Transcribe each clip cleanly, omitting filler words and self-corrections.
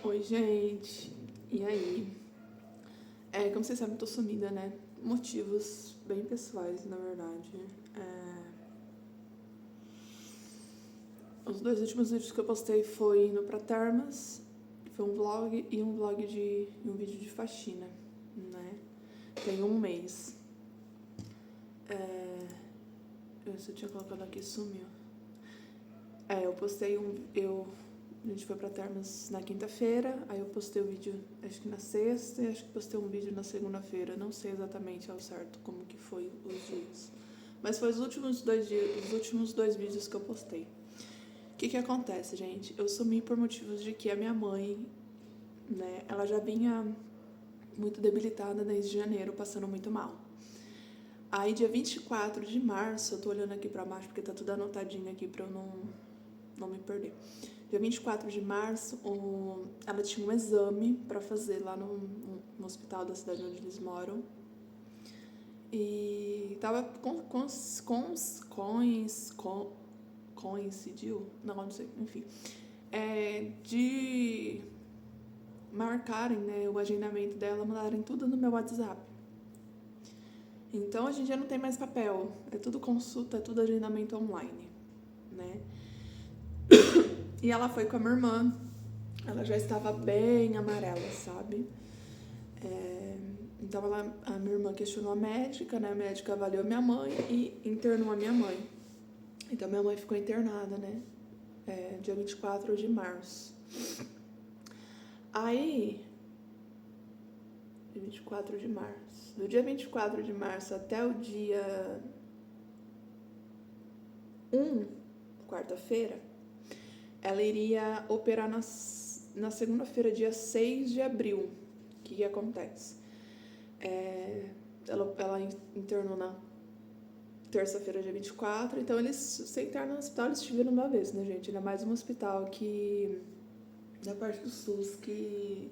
Oi, gente. E aí? Como vocês sabem, eu tô sumida, né? Motivos bem pessoais, na verdade. Os dois últimos vídeos que eu postei foi indo pra termas, foi um vlog e um vídeo de faxina, né? Tem um mês. Eu tinha colocado aqui, sumiu. Eu postei a gente foi pra termas na quinta-feira, aí eu postei o vídeo, acho que na sexta, e acho que postei um vídeo na segunda-feira. Não sei exatamente ao certo como que foi os dias. Mas foi os últimos dois vídeos que eu postei. O que acontece, gente? Eu sumi por motivos de que a minha mãe, né, ela já vinha muito debilitada desde janeiro, passando muito mal. Aí, dia 24 de março, eu tô olhando aqui pra baixo porque tá tudo anotadinho aqui pra eu não me perder. Dia 24 de março, ela tinha um exame pra fazer lá no hospital da cidade onde eles moram. E tava coincidiu? Não sei, enfim. De marcarem, né, o agendamento dela, mandarem tudo no meu WhatsApp. Então, hoje em dia não tem mais papel. É tudo consulta, é tudo agendamento online, né? E ela foi com a minha irmã. Ela já estava bem amarela, sabe? Então, a minha irmã questionou a médica, né? A médica avaliou minha mãe e internou a minha mãe. Então, minha mãe ficou internada, né? Dia 24 de março. Aí, dia 24 de março. Do dia 24 de março até o dia 1, quarta-feira, ela iria operar na segunda-feira, dia 6 de abril. O que acontece? Ela internou na terça-feira, dia 24, então eles se internaram no hospital, eles tiveram uma vez, né, gente? Ainda mais um hospital que, da parte do SUS, que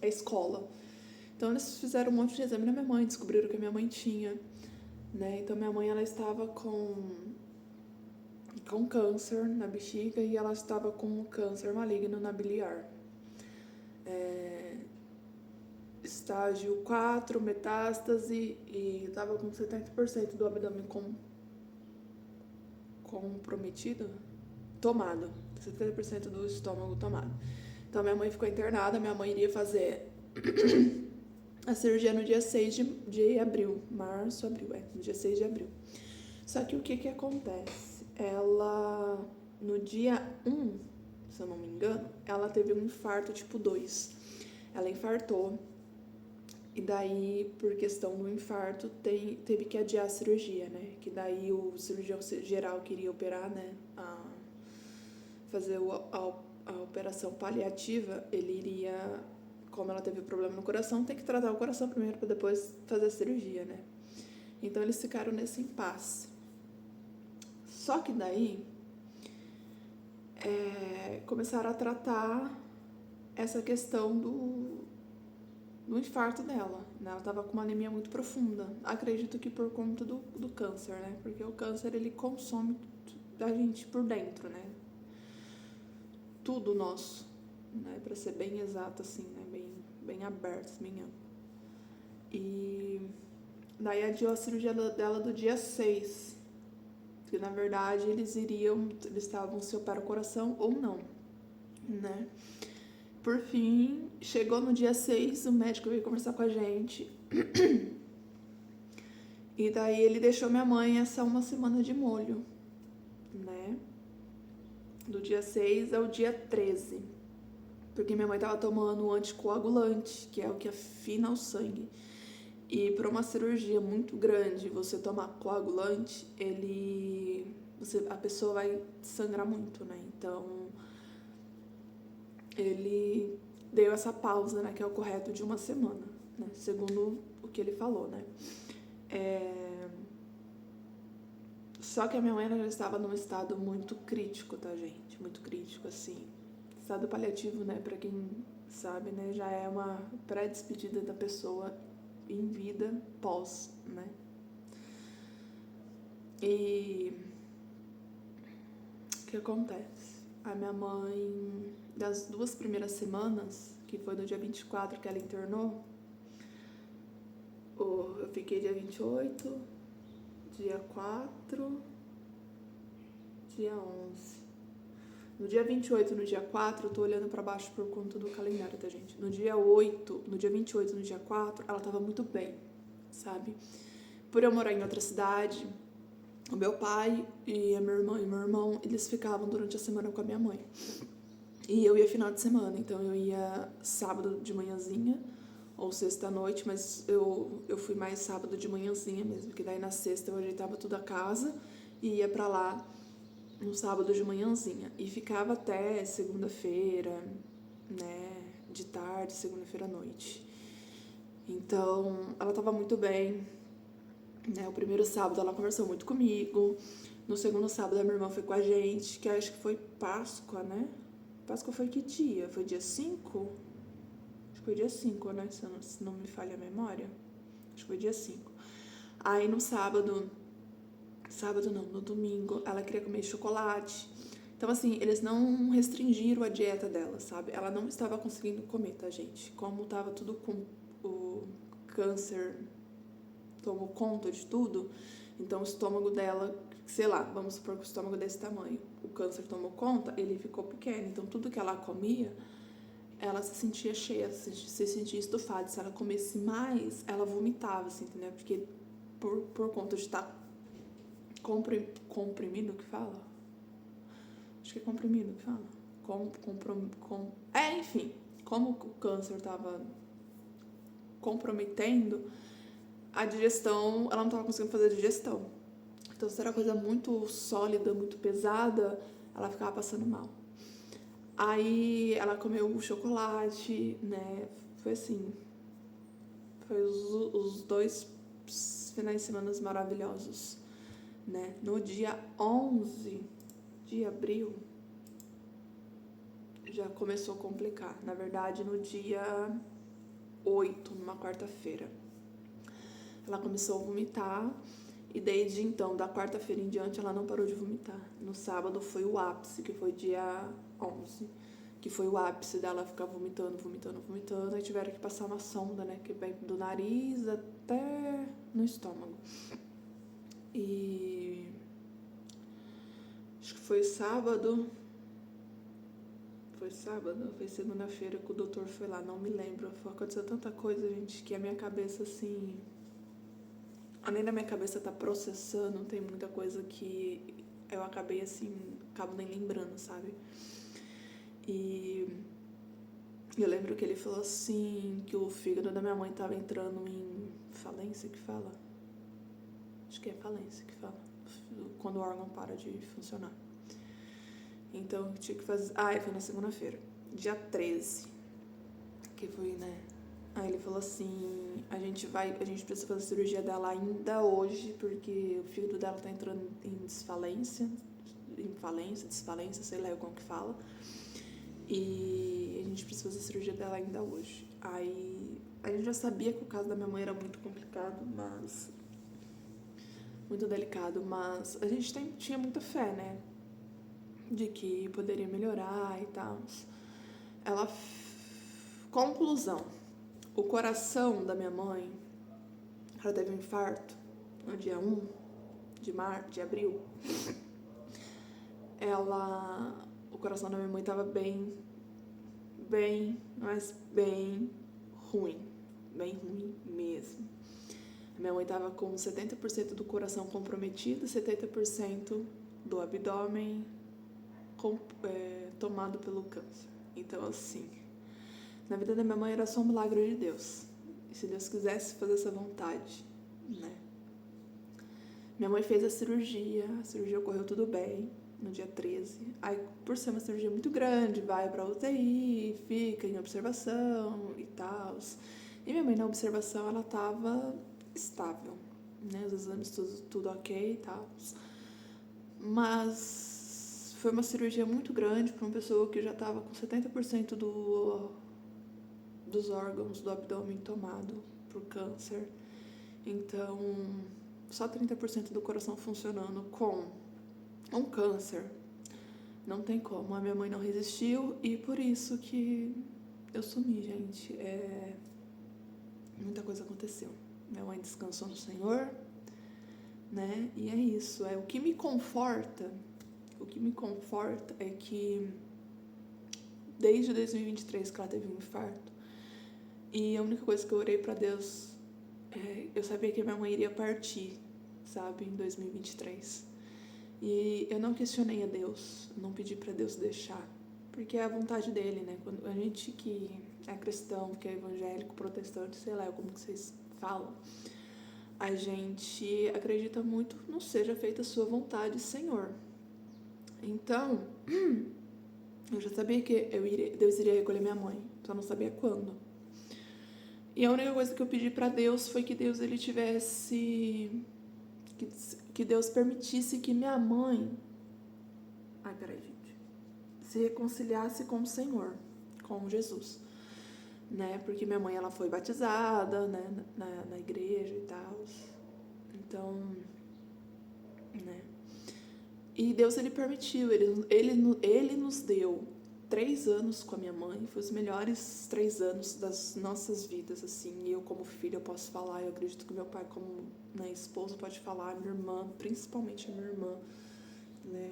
é escola. Então eles fizeram um monte de exame na minha mãe, descobriram que a minha mãe tinha, né? Então minha mãe, ela estava com câncer na bexiga e ela estava com câncer maligno na biliar. Estágio 4, metástase, e estava com 70% do abdômen comprometido, tomado, 70% do estômago tomado. Então minha mãe ficou internada, minha mãe iria fazer a cirurgia no dia 6 de abril, no dia 6 de abril. Só que o que acontece? Ela, no dia 1, se eu não me engano, ela teve um infarto tipo 2. Ela infartou, e daí, por questão do infarto, teve que adiar a cirurgia, né? Que daí o cirurgião geral queria operar, né? Fazer a operação paliativa, ele iria, como ela teve problema no coração, tem que tratar o coração primeiro para depois fazer a cirurgia, né? Então eles ficaram nesse impasse. Só que daí começaram a tratar essa questão do infarto dela, né? Ela estava com uma anemia muito profunda. Acredito que por conta do câncer, né? Porque o câncer, ele consome a gente por dentro, né? Tudo nosso, né? Pra ser bem exato, assim, né? Bem aberto, bem amplo. E daí adiou a cirurgia dela do dia 6. Que, na verdade, eles estavam se operar o coração ou não, né? Por fim, chegou no dia 6, o médico veio conversar com a gente. E daí ele deixou minha mãe essa uma semana de molho, né? Do dia 6 ao dia 13. Porque minha mãe tava tomando um anticoagulante, que é o que afina o sangue. E para uma cirurgia muito grande, você tomar coagulante, a pessoa vai sangrar muito, né? Então, ele deu essa pausa, né, que é o correto de uma semana, né, segundo o que ele falou, né. Só que a minha mãe já estava num estado muito crítico, tá, gente? Muito crítico, assim. Estado paliativo, né, pra quem sabe, né, já é uma pré-despedida da pessoa em vida pós, né. E o que acontece? a minha mãe, das 2 primeiras semanas, que foi no dia 24 que ela internou, eu fiquei dia 28, dia 4, dia 11. No dia 28 e no dia 4, eu tô olhando pra baixo por conta do calendário, tá, gente? No dia 28 e no dia 4, ela tava muito bem, sabe? Por eu morar em outra cidade, o meu pai e a minha irmã e meu irmão, eles ficavam durante a semana com a minha mãe. E eu ia final de semana, então eu ia sábado de manhãzinha ou sexta à noite, mas eu fui mais sábado de manhãzinha mesmo, que daí na sexta eu ajeitava tudo a casa e ia pra lá no sábado de manhãzinha. E ficava até segunda-feira, né, de tarde, segunda-feira à noite. Então, ela tava muito bem, né, o primeiro sábado ela conversou muito comigo, no segundo sábado a minha irmã foi com a gente, que acho que foi Páscoa, né? Páscoa foi que dia? Foi dia 5? Acho que foi dia 5, né? Se não me falha a memória. Acho que foi dia 5. Aí no sábado não, no domingo, ela queria comer chocolate. Então, assim, eles não restringiram a dieta dela, sabe? Ela não estava conseguindo comer, tá, gente? Como tava tudo com o câncer, tomou conta de tudo, então o estômago dela, sei lá, vamos supor que o estômago desse tamanho, o câncer tomou conta, ele ficou pequeno, então tudo que ela comia, ela se sentia cheia, se sentia estufada. Se ela comesse mais, ela vomitava, assim, entendeu? Porque por conta de estar comprimido que fala? Acho que é comprimido que fala. Enfim, como o câncer tava comprometendo a digestão, ela não tava conseguindo fazer a digestão. Então, se era coisa muito sólida, muito pesada, ela ficava passando mal. Aí ela comeu o chocolate, né? Foi assim. Foi os 2 finais de semana maravilhosos, né? No dia 11 de abril, já começou a complicar. Na verdade, no dia 8, numa quarta-feira, ela começou a vomitar. E desde então, da quarta-feira em diante, ela não parou de vomitar. No sábado foi o ápice, que foi dia 11, que foi o ápice dela ficar vomitando. Aí tiveram que passar uma sonda, né, que vem do nariz até no estômago. E acho que foi sábado, foi segunda-feira que o doutor foi lá, não me lembro. Aconteceu tanta coisa, gente, que a minha cabeça, assim, além da minha cabeça tá processando, tem muita coisa que eu acabei, assim, acabo nem lembrando, sabe? E eu lembro que ele falou assim, que o fígado da minha mãe tava entrando em falência, que fala? Acho que é falência que fala, quando o órgão para de funcionar. Então, eu tinha que fazer... foi na segunda-feira, dia 13, que foi, né? Aí ele falou assim, a gente precisa fazer a cirurgia dela ainda hoje, porque o fígado dela tá entrando em desfalência, sei lá como que fala. E a gente precisa fazer a cirurgia dela ainda hoje. Aí a gente já sabia que o caso da minha mãe era muito complicado, muito delicado, mas a gente tinha muita fé, né? De que poderia melhorar e tal. Conclusão. O coração da minha mãe, ela teve um infarto no dia 1 de abril. O coração da minha mãe tava bem, mas bem ruim mesmo. A minha mãe tava com 70% do coração comprometido, 70% do abdômen tomado pelo câncer. Então, assim, na vida da minha mãe era só um milagre de Deus. E se Deus quisesse fazer essa vontade, né? Minha mãe fez a cirurgia ocorreu tudo bem no dia 13. Aí, por ser uma cirurgia muito grande, vai pra UTI, fica em observação e tal. E minha mãe na observação, ela tava estável, né? Os exames tudo ok e tal. Mas foi uma cirurgia muito grande para uma pessoa que já estava com 70% dos órgãos do abdômen tomado por câncer. Então, só 30% do coração funcionando com um câncer Não tem como. A minha mãe não resistiu e por isso que eu sumi, gente. Muita coisa aconteceu. Minha mãe descansou no Senhor, né? E é isso. O que me conforta é que desde 2023 que ela teve um infarto, e a única coisa que eu orei pra Deus, eu sabia que minha mãe iria partir, sabe, em 2023. E eu não questionei a Deus, não pedi pra Deus deixar, porque é a vontade dele, né? Quando a gente que é cristão, que é evangélico, protestante, sei lá como que vocês falam, a gente acredita muito no seja feita a sua vontade, Senhor. Então, eu já sabia que Deus iria recolher minha mãe, só não sabia quando. E a única coisa que eu pedi pra Deus foi que Deus ele tivesse... Que Deus permitisse que minha mãe... se reconciliasse com o Senhor, com Jesus, né? Porque minha mãe, ela foi batizada, né? Na igreja e tal. Então, né? E Deus, ele permitiu, ele nos deu 3 anos com a minha mãe, foi os melhores 3 anos das nossas vidas, assim. E eu, como filha, eu posso falar, eu acredito que meu pai, como esposo, pode falar, minha irmã, principalmente a minha irmã, né?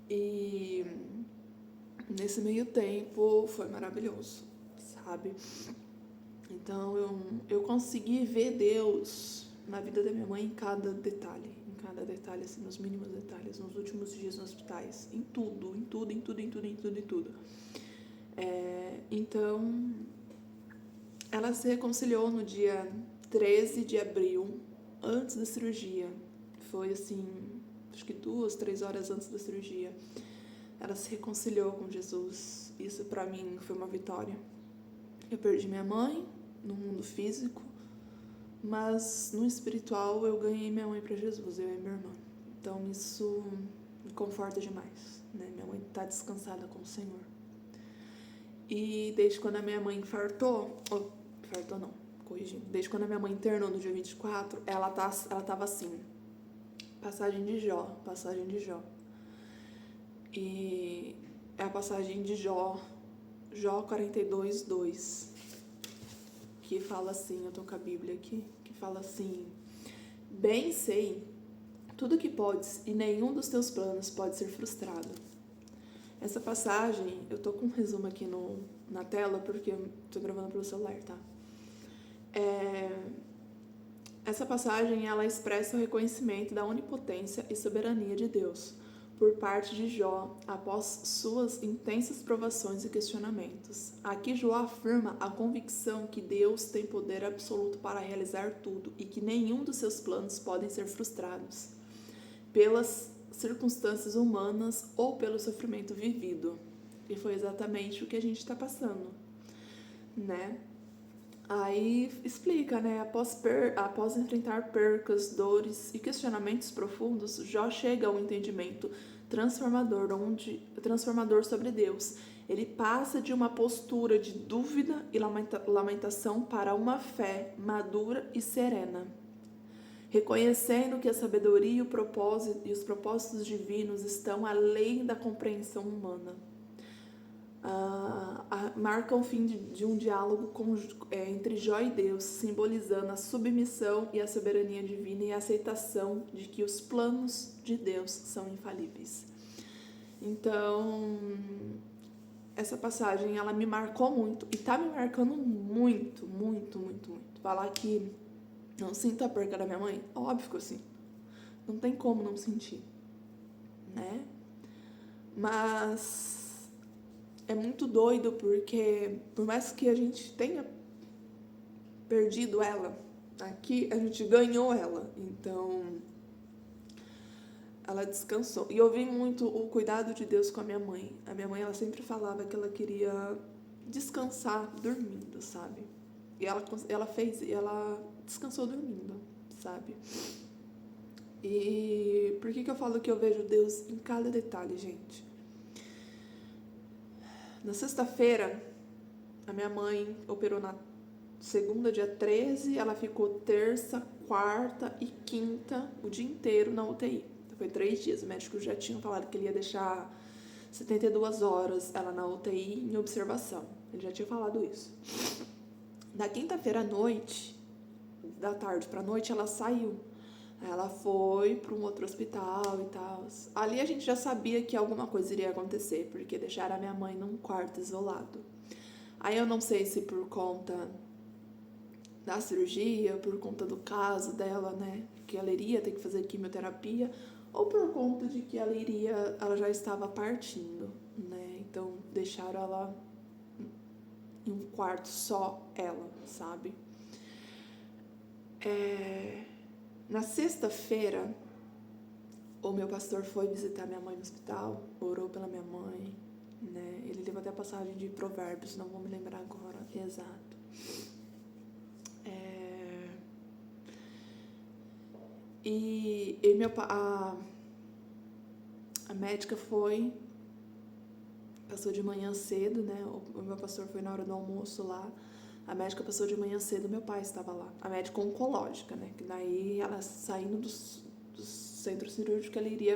E nesse meio tempo foi maravilhoso, sabe? Então eu consegui ver Deus na vida da minha mãe em cada detalhe, assim, nos mínimos detalhes, nos últimos dias nos hospitais, em tudo. Então, ela se reconciliou no dia 13 de abril, antes da cirurgia. Foi assim, acho que 2, 3 horas antes da cirurgia. Ela se reconciliou com Jesus. Isso pra mim foi uma vitória. Eu perdi minha mãe no mundo físico, mas no espiritual eu ganhei minha mãe pra Jesus, eu e minha irmã. Então isso me conforta demais, né? Minha mãe tá descansada com o Senhor. E desde quando a minha mãe desde quando a minha mãe internou no dia 24, ela tava assim, passagem de Jó. E é a passagem de Jó 42:2, que fala assim, eu tô com a Bíblia aqui, que fala assim: bem sei tudo que podes e nenhum dos teus planos pode ser frustrado. Essa passagem, eu tô com um resumo aqui na tela, porque eu tô gravando pelo celular, tá? Essa passagem, ela expressa o reconhecimento da onipotência e soberania de Deus por parte de Jó após suas intensas provações e questionamentos. Aqui Jó afirma a convicção que Deus tem poder absoluto para realizar tudo e que nenhum dos seus planos podem ser frustrados pelas circunstâncias humanas ou pelo sofrimento vivido. E foi exatamente o que a gente está passando, né? Aí explica, né? Após enfrentar percas, dores e questionamentos profundos, Jó chega a um entendimento transformador sobre Deus. Ele passa de uma postura de dúvida e lamentação para uma fé madura e serena, reconhecendo que a sabedoria e os propósitos divinos estão além da compreensão humana. Marca o fim de um diálogo entre Jó e Deus, simbolizando a submissão e a soberania divina e a aceitação de que os planos de Deus são infalíveis. Então, essa passagem, ela me marcou muito e tá me marcando muito. Falar que não sinto a perca da minha mãe, óbvio que eu sinto. Não tem como não sentir, né? Mas é muito doido porque, por mais que a gente tenha perdido ela, aqui a gente ganhou ela. Então, ela descansou. E eu vi muito o cuidado de Deus com a minha mãe. A minha mãe, ela sempre falava que ela queria descansar dormindo, sabe? E ela descansou dormindo, sabe? E por que eu falo que eu vejo Deus em cada detalhe, gente? Na sexta-feira, a minha mãe operou na segunda, dia 13, ela ficou terça, quarta e quinta, o dia inteiro na UTI. Então, foi 3 dias, o médico já tinha falado que ele ia deixar 72 horas ela na UTI em observação. Ele já tinha falado isso. Na quinta-feira à noite, da tarde pra noite, ela saiu. Ela foi para um outro hospital e tal. Ali a gente já sabia que alguma coisa iria acontecer, porque deixaram a minha mãe num quarto isolado. Aí eu não sei se por conta da cirurgia, por conta do caso dela, né, que ela iria ter que fazer quimioterapia, ou por conta de que ela já estava partindo, né, então deixaram ela em um quarto só ela, sabe? Na sexta-feira, o meu pastor foi visitar minha mãe no hospital, orou pela minha mãe, né, ele levou até a passagem de Provérbios, não vou me lembrar agora, exato. E a médica passou de manhã cedo, né? O meu pastor foi na hora do almoço lá. A médica passou de manhã cedo, meu pai estava lá. A médica oncológica, né? Que daí ela saindo do centro cirúrgico, ela iria,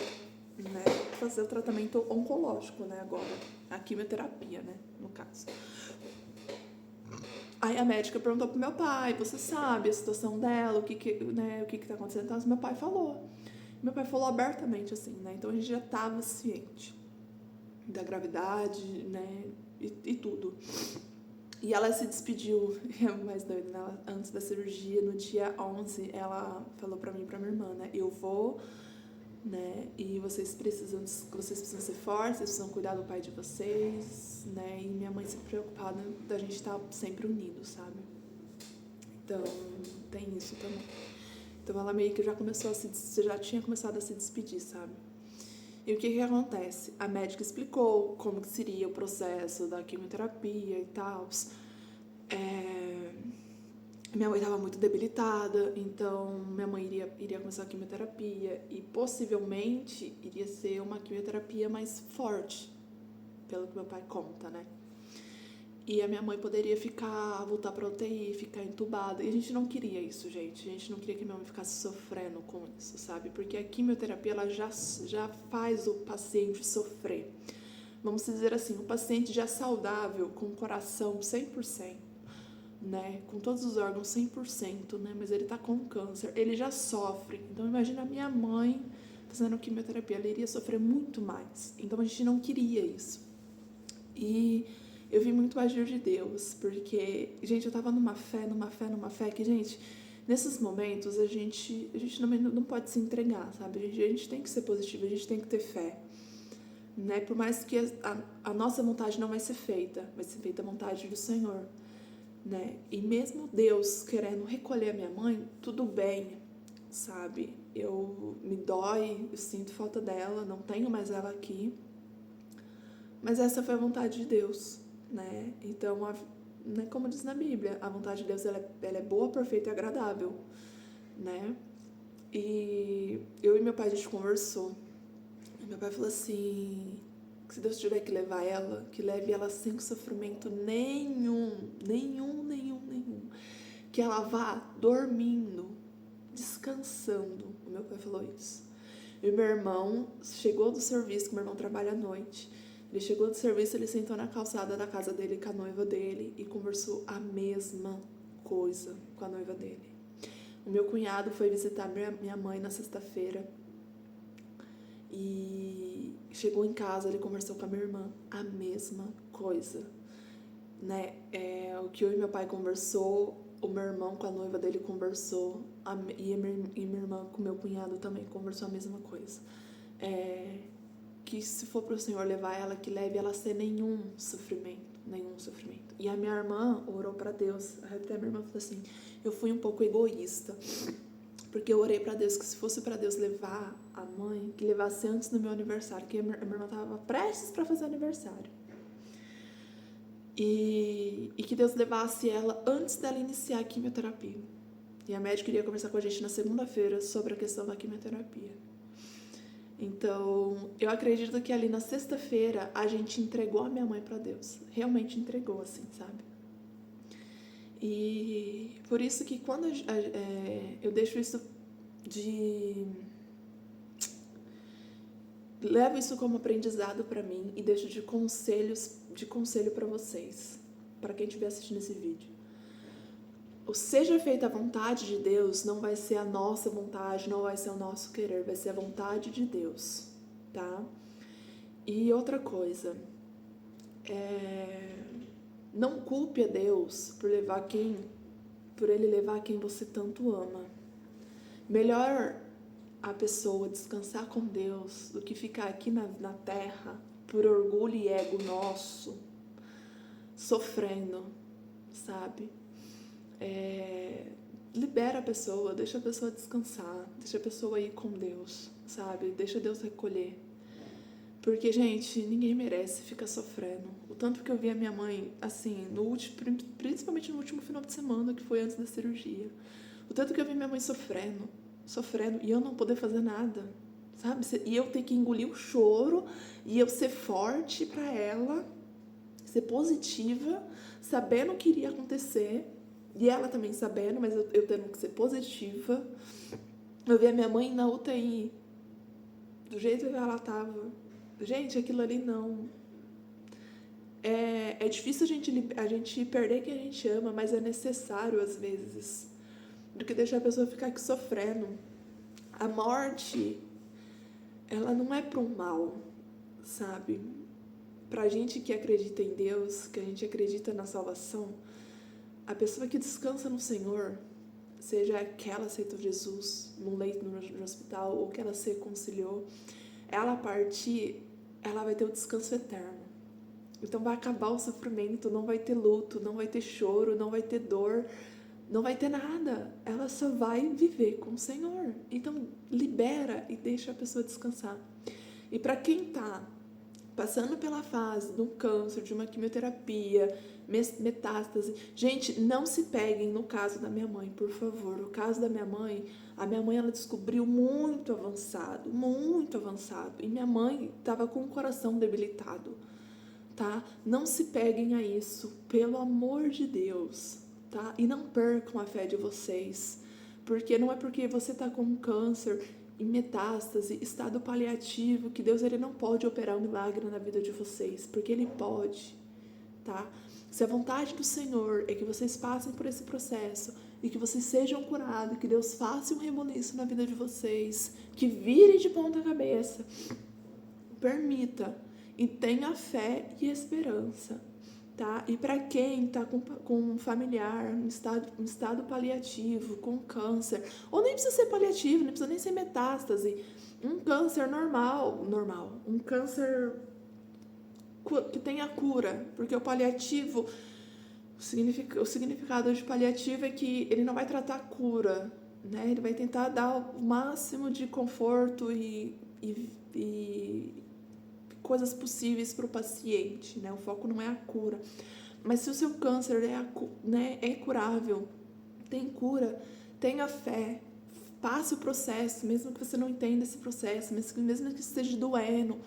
né, fazer o tratamento oncológico, né? Agora, a quimioterapia, né? No caso. Aí a médica perguntou pro meu pai, você sabe a situação dela, o que tá acontecendo? Então, meu pai falou. Meu pai falou abertamente, assim, né? Então a gente já tava ciente da gravidade, né? E tudo. E ela se despediu, mais doida, né? Antes da cirurgia, no dia 11, ela falou pra mim e pra minha irmã, né? Eu vou, né? E vocês precisam ser fortes, vocês precisam cuidar do pai de vocês, né? E minha mãe sempre preocupada da gente estar sempre unidos, sabe? Então, tem isso também. Então ela meio que já tinha começado a se despedir, sabe? E o que acontece? A médica explicou como que seria o processo da quimioterapia e tal. Minha mãe estava muito debilitada, então minha mãe iria começar a quimioterapia e possivelmente iria ser uma quimioterapia mais forte, pelo que meu pai conta, né? E a minha mãe poderia voltar pra UTI, ficar entubada. E a gente não queria isso, gente. A gente não queria que minha mãe ficasse sofrendo com isso, sabe? Porque a quimioterapia, ela já faz o paciente sofrer. Vamos dizer assim, o paciente já saudável, com o coração 100%, né? Com todos os órgãos 100%, né? Mas ele tá com câncer, ele já sofre. Então, imagina a minha mãe fazendo quimioterapia, ela iria sofrer muito mais. Então, a gente não queria isso. E eu vi muito o agir de Deus, porque, gente, eu tava numa fé, que, gente, nesses momentos a gente não pode se entregar, sabe? A gente tem que ser positivo, a gente tem que ter fé, né? Por mais que a nossa vontade não vai ser feita a vontade do Senhor, né? E mesmo Deus querendo recolher a minha mãe, tudo bem, sabe? Me dói, eu sinto falta dela, não tenho mais ela aqui, mas essa foi a vontade de Deus, né? Então, né, como diz na Bíblia, a vontade de Deus ela é boa, perfeita e agradável, né? E eu e meu pai, a gente conversou. E meu pai falou assim, que se Deus tiver que levar ela, que leve ela sem sofrimento nenhum. Que ela vá dormindo, descansando. O meu pai falou isso. E meu irmão chegou do serviço, que meu irmão trabalha à noite. Ele chegou do serviço, ele sentou na calçada da casa dele com a noiva dele e conversou a mesma coisa com a noiva dele. O meu cunhado foi visitar minha mãe na sexta-feira e chegou em casa, ele conversou com a minha irmã, a mesma coisa, né? O que eu e meu pai conversou, o meu irmão com a noiva dele conversou, e minha irmã com meu cunhado também conversou a mesma coisa. Que se for para o Senhor levar ela, que leve ela sem nenhum sofrimento. E a minha irmã orou para Deus, até a minha irmã falou assim, eu fui um pouco egoísta, porque eu orei para Deus que se fosse para Deus levar a mãe, que levasse antes do meu aniversário, que a minha irmã estava prestes para fazer aniversário. E que Deus levasse ela antes dela iniciar a quimioterapia. E a médica iria conversar com a gente na segunda-feira sobre a questão da quimioterapia. Então, eu acredito que ali na sexta-feira a gente entregou a minha mãe para Deus. Realmente entregou, assim, sabe? E por isso que quando eu deixo isso levo isso como aprendizado para mim e deixo de conselho para vocês, para quem estiver assistindo esse vídeo. O seja feita a vontade de Deus não vai ser a nossa vontade, não vai ser o nosso querer, vai ser a vontade de Deus, tá? E outra coisa, não culpe a Deus por ele levar quem você tanto ama. Melhor a pessoa descansar com Deus do que ficar aqui na terra por orgulho e ego nosso, sofrendo, sabe? Libera a pessoa, deixa a pessoa descansar, deixa a pessoa ir com Deus, sabe? Deixa Deus recolher. Porque, gente, ninguém merece ficar sofrendo. O tanto que eu vi a minha mãe, assim, principalmente no último final de semana, que foi antes da cirurgia. O tanto que eu vi minha mãe sofrendo, e eu não poder fazer nada, sabe? E eu ter que engolir o choro, e eu ser forte pra ela, ser positiva, sabendo o que iria acontecer, e ela também sabendo, mas eu tendo que ser positiva. Eu vi a minha mãe na UTI, do jeito que ela tava. Gente, aquilo ali não... É difícil a gente perder quem a gente ama, mas é necessário às vezes, do que deixar a pessoa ficar aqui sofrendo. A morte, ela não é para um mal, sabe? Pra gente que acredita em Deus, que a gente acredita na salvação, a pessoa que descansa no Senhor, seja que ela aceitou Jesus no leito no hospital ou que ela se reconciliou, ela partir, ela vai ter o descanso eterno. Então vai acabar o sofrimento, não vai ter luto, não vai ter choro, não vai ter dor, não vai ter nada. Ela só vai viver com o Senhor. Então libera e deixa a pessoa descansar. E para quem tá passando pela fase de um câncer, de uma quimioterapia, metástase, gente, não se peguem no caso da minha mãe, por favor. O caso da minha mãe, a minha mãe ela descobriu muito avançado, e minha mãe estava com o coração debilitado, tá? Não se peguem a isso, pelo amor de Deus, tá? E não percam a fé de vocês, porque não é porque você tá com câncer em metástase, estado paliativo, que Deus ele não pode operar um milagre na vida de vocês, porque Ele pode, tá? Se a vontade do Senhor é que vocês passem por esse processo e que vocês sejam curados, que Deus faça um reboliço na vida de vocês, que virem de ponta cabeça, permita e tenha fé e esperança, tá? E para quem tá com um familiar, um estado paliativo, com câncer, ou nem precisa ser paliativo, nem precisa nem ser metástase, um câncer normal, um câncer que tenha cura, porque o paliativo, o significado de paliativo é que ele não vai tratar a cura, né? Ele vai tentar dar o máximo de conforto e coisas possíveis para o paciente, né? O foco não é a cura. Mas se o seu câncer é curável, tem cura, tenha fé, passe o processo, mesmo que você não entenda esse processo, mesmo que esteja doendo,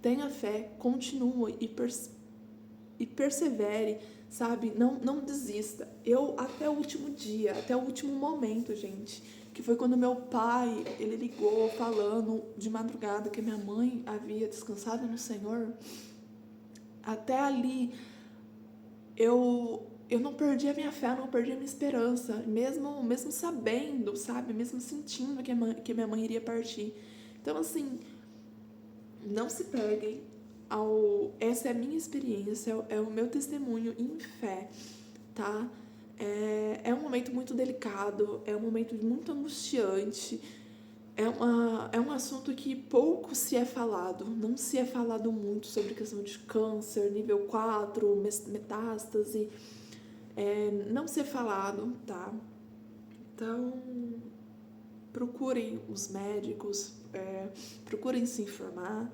tenha fé, continue e persevere, sabe? Não desista. Eu, até o último dia, até o último momento, gente, que foi quando meu pai, ele ligou falando de madrugada que minha mãe havia descansado no Senhor, até ali eu não perdi a minha fé, eu não perdi a minha esperança, mesmo sabendo, sabe, mesmo sentindo que minha mãe iria partir. Então, assim, não se peguem essa é a minha experiência, é o meu testemunho em fé, tá? É um momento muito delicado, é um momento muito angustiante, é um assunto que pouco se é falado, não se é falado muito sobre questão de câncer, nível 4, metástase, não se é falado, tá? Então, procurem os médicos, procurem se informar,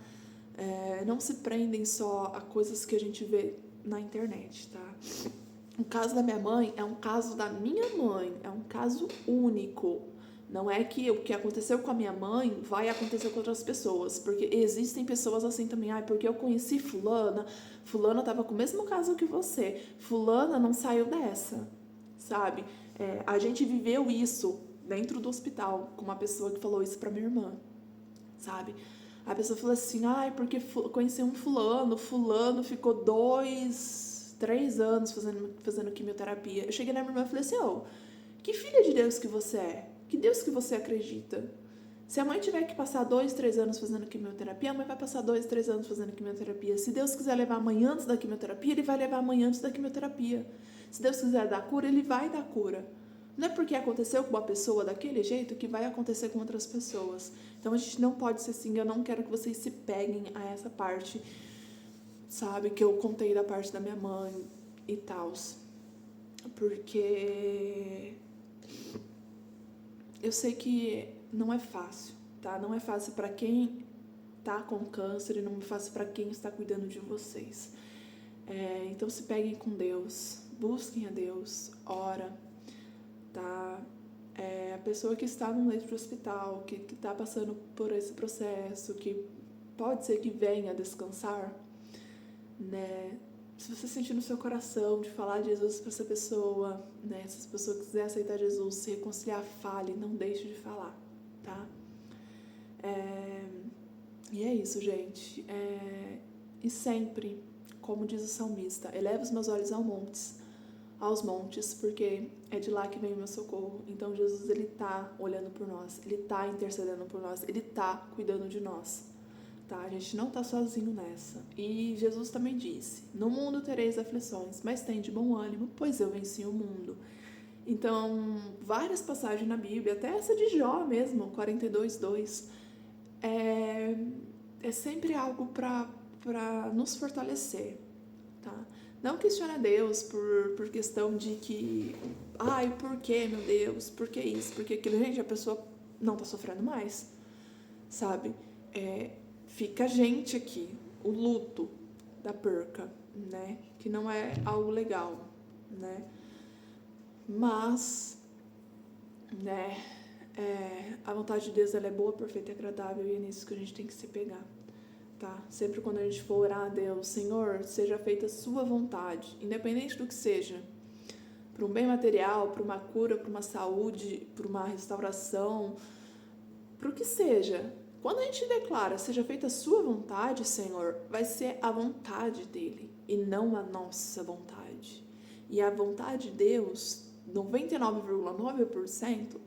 não se prendem só a coisas que a gente vê na internet, tá? O caso da minha mãe é um caso da minha mãe, é um caso único. Não é que o que aconteceu com a minha mãe vai acontecer com outras pessoas, porque existem pessoas assim também. Porque eu conheci fulana estava com o mesmo caso que você, fulana não saiu dessa, sabe? A gente viveu isso dentro do hospital, com uma pessoa que falou isso pra minha irmã, sabe? A pessoa fala assim, ai, porque conheci um fulano ficou 2, 3 anos fazendo quimioterapia. Eu cheguei na minha irmã e falei assim, que filha de Deus que você é? Que Deus que você acredita? Se a mãe tiver que passar 2, 3 anos fazendo quimioterapia, a mãe vai passar 2, 3 anos fazendo quimioterapia. Se Deus quiser levar a mãe antes da quimioterapia, Ele vai levar a mãe antes da quimioterapia. Se Deus quiser dar cura, Ele vai dar cura. Não é porque aconteceu com uma pessoa daquele jeito que vai acontecer com outras pessoas. Então a gente não pode ser assim. Eu não quero que vocês se peguem a essa parte, sabe, que eu contei da parte da minha mãe e tal. Porque eu sei que não é fácil, tá? Não é fácil para quem tá com câncer e não é fácil para quem está cuidando de vocês. Então se peguem com Deus, busquem a Deus, ora, tá? A pessoa que está no leito de hospital, que está passando por esse processo, que pode ser que venha descansar, né? Se você sentir no seu coração de falar de Jesus para essa pessoa, né? Se essa pessoa quiser aceitar Jesus, se reconciliar, fale, não deixe de falar, tá? E é isso, gente. E sempre, como diz o salmista, eleva os meus olhos aos montes, porque é de lá que vem o meu socorro. Então Jesus, Ele tá olhando por nós, Ele tá intercedendo por nós, Ele tá cuidando de nós, tá? A gente não tá sozinho nessa. E Jesus também disse, no mundo tereis aflições, mas tem de bom ânimo, pois eu venci o mundo. Então, várias passagens na Bíblia, até essa de Jó mesmo, 42:2, é sempre algo para nos fortalecer, tá? Não questiona Deus por questão de que, por que, meu Deus, por que isso, por que aquilo? Gente, a pessoa não tá sofrendo mais, sabe? Fica a gente aqui, o luto da perca, né? Que não é algo legal, né? Mas, né, a vontade de Deus, ela é boa, perfeita e agradável, e é nisso que a gente tem que se pegar, tá? Sempre quando a gente for orar a Deus, Senhor, seja feita a sua vontade, independente do que seja, para um bem material, para uma cura, para uma saúde, para uma restauração, para o que seja. Quando a gente declara, seja feita a sua vontade, Senhor, vai ser a vontade dele e não a nossa vontade. E a vontade de Deus, 99,9%,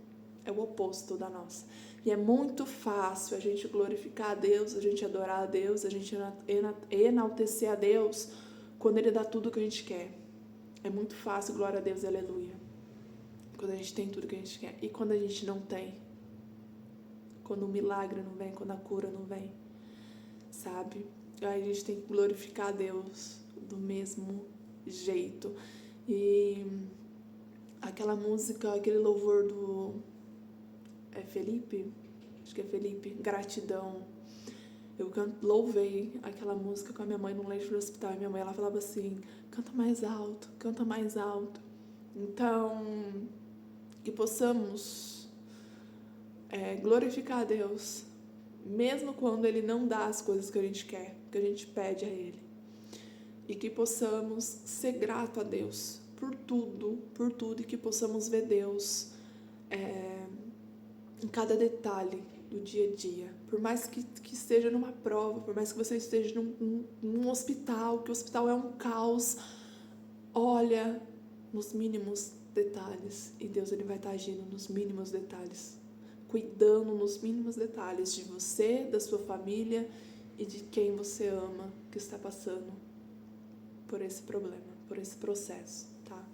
é o oposto da nossa. E é muito fácil a gente glorificar a Deus, a gente adorar a Deus, a gente enaltecer a Deus quando Ele dá tudo o que a gente quer. É muito fácil, glória a Deus, aleluia. Quando a gente tem tudo que a gente quer. E quando a gente não tem? Quando o milagre não vem, quando a cura não vem, sabe? Aí a gente tem que glorificar a Deus do mesmo jeito. E aquela música, aquele louvor do... Felipe? Acho que é Felipe. Gratidão. Eu louvei aquela música com a minha mãe no leito do hospital. E minha mãe, ela falava assim, canta mais alto, canta mais alto. Então, que possamos glorificar a Deus, mesmo quando Ele não dá as coisas que a gente quer, que a gente pede a Ele. E que possamos ser grato a Deus por tudo, e que possamos ver Deus em cada detalhe do dia a dia. Por mais que esteja numa prova, por mais que você esteja num hospital, que o hospital é um caos, olha nos mínimos detalhes, e Deus, Ele vai estar agindo nos mínimos detalhes, cuidando nos mínimos detalhes de você, da sua família e de quem você ama que está passando por esse problema, por esse processo, tá?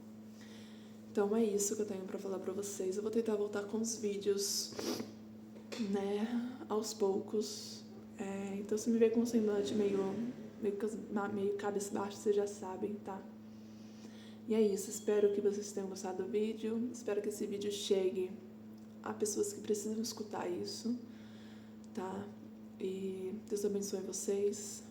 Então é isso que eu tenho pra falar pra vocês. Eu vou tentar voltar com os vídeos, né, aos poucos. Então se me ver com um semblante meio cabeça baixa, vocês já sabem, tá? E é isso, espero que vocês tenham gostado do vídeo, espero que esse vídeo chegue a pessoas que precisam escutar isso, tá? E Deus abençoe vocês,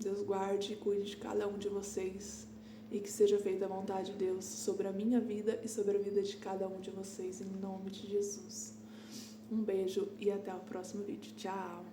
Deus guarde e cuide de cada um de vocês, e que seja feita a vontade de Deus sobre a minha vida e sobre a vida de cada um de vocês, em nome de Jesus. Um beijo e até o próximo vídeo. Tchau!